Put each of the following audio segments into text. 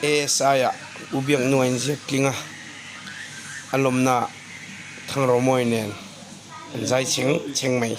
e saya ubiang nuain zek klinga alomna thang romoi nen zai cheng mai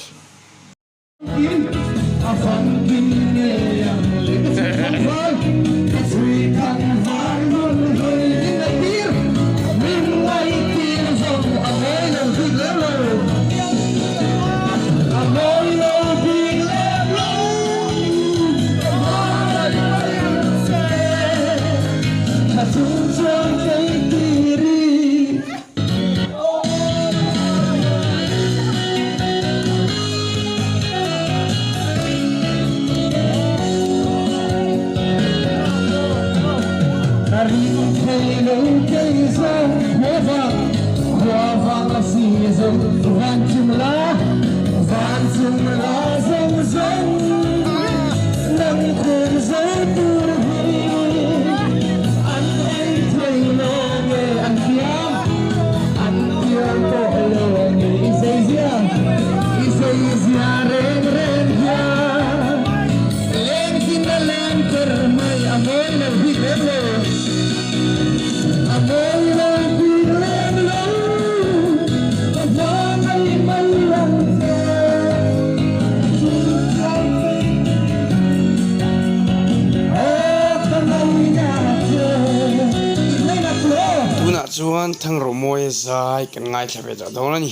chuan thang romoi zai kan ngai thlabe da dong ani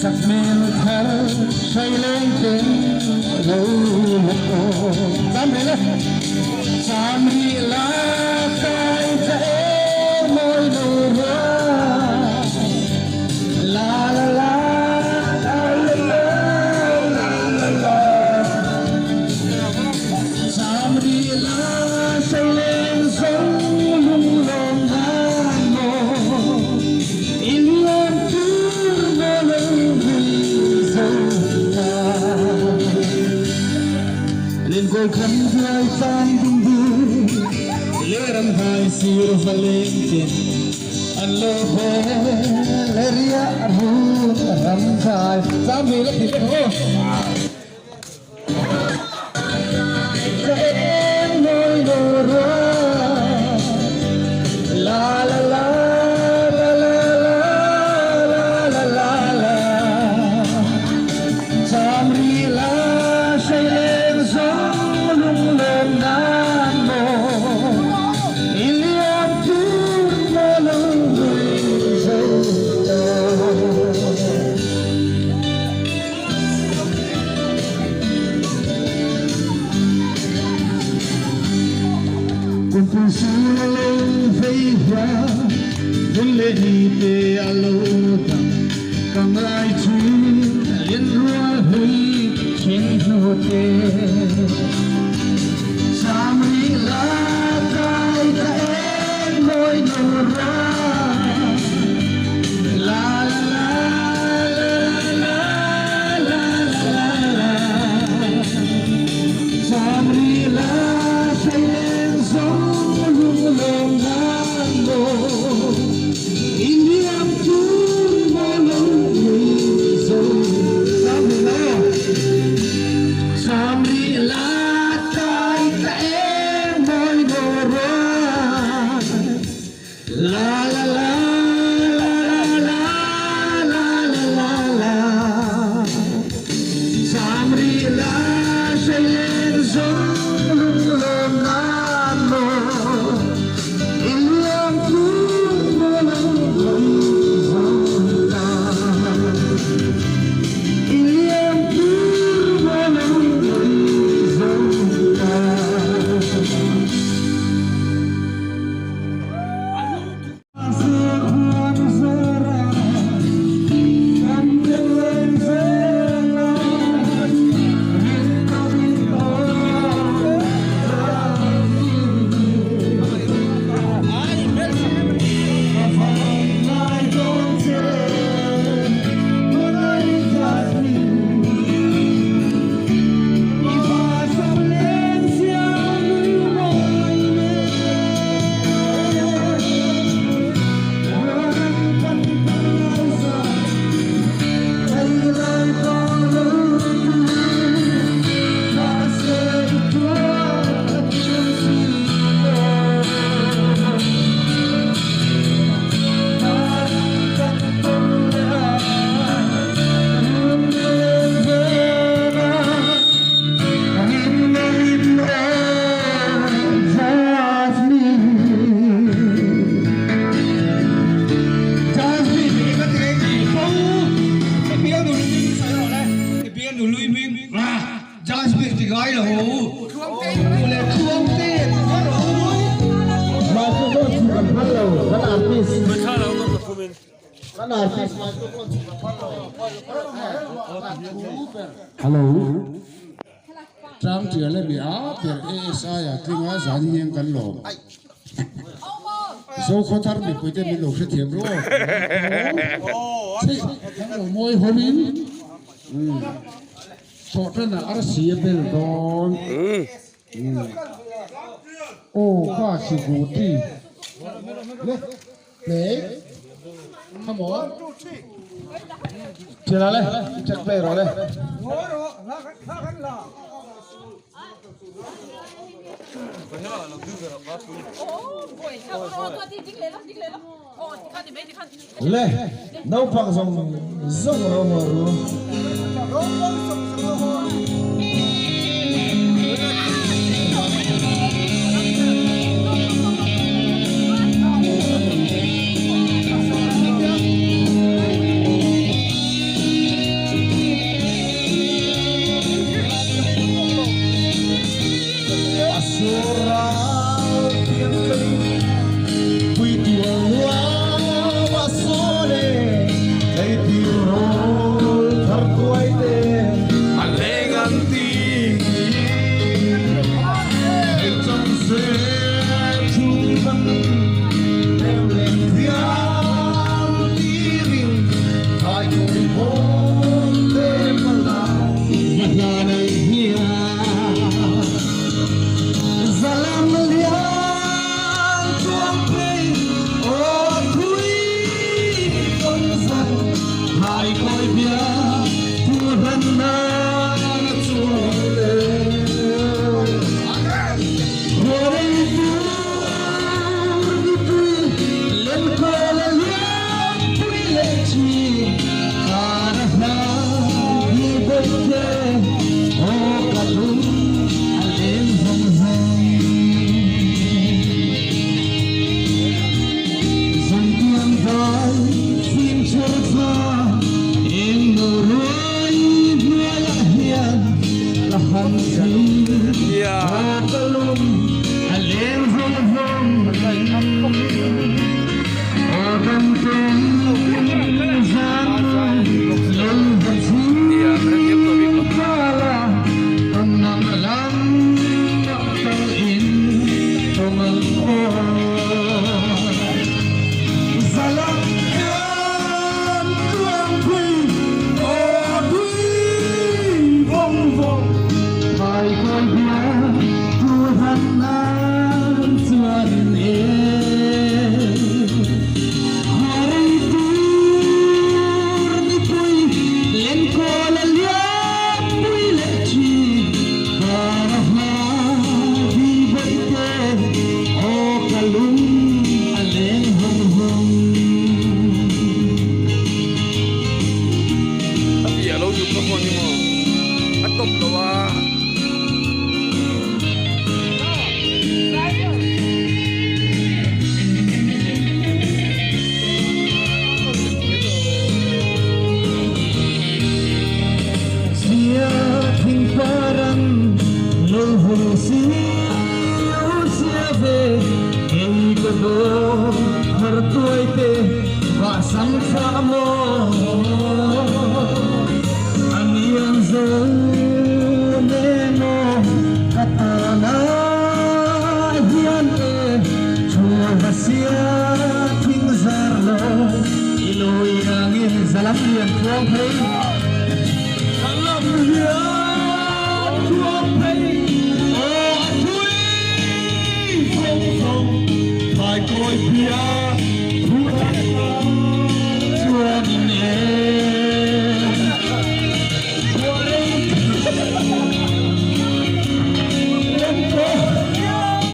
sắc men thơ say lên tiếng lâu dám đi lên dám đi lá tay thế môi nụ hoa la la la la la la la dám đi lá say lên sông lung lom ngàn mồ Cô khăn dài tan bừng bừng lê răng hai siêu valente allo leria ru răng dài sao mi lắc thịt ô em ngồi đồ ra la la la la la la la la sam ri la say lên gió Con sương lên vây hoa vun lên tê alo tang càng ai chui liên hoa hơi trên nô tê Samri la kai ta em môi nụ ra la la la la la la Samri la say lên gió lung lom ngàn mồ Indian tour mơ lâu người dâu Samri la kai ta em môi nụ biết thì gái là hổ là chuông tên mà không có chỉ cần phát đầu nó là artist nó là artist mà không có chỉ cần phát đầu hello trang chưa lấy bia bia sai à tiếng nói giản nhiên cần lộn số khó thắt bị quay tên bị lột sẽ thiệt rồi môi hôm in thọ trên là ở xí bên đó ô qua chỉ cụ ti đấy không có chưa lại chắc về rồi đấy lê nấu bằng dòng dốc vào mà rồi Hãy subscribe cho kênh Ghiền Mì Gõ để không bỏ lỡ những video hấp dẫn.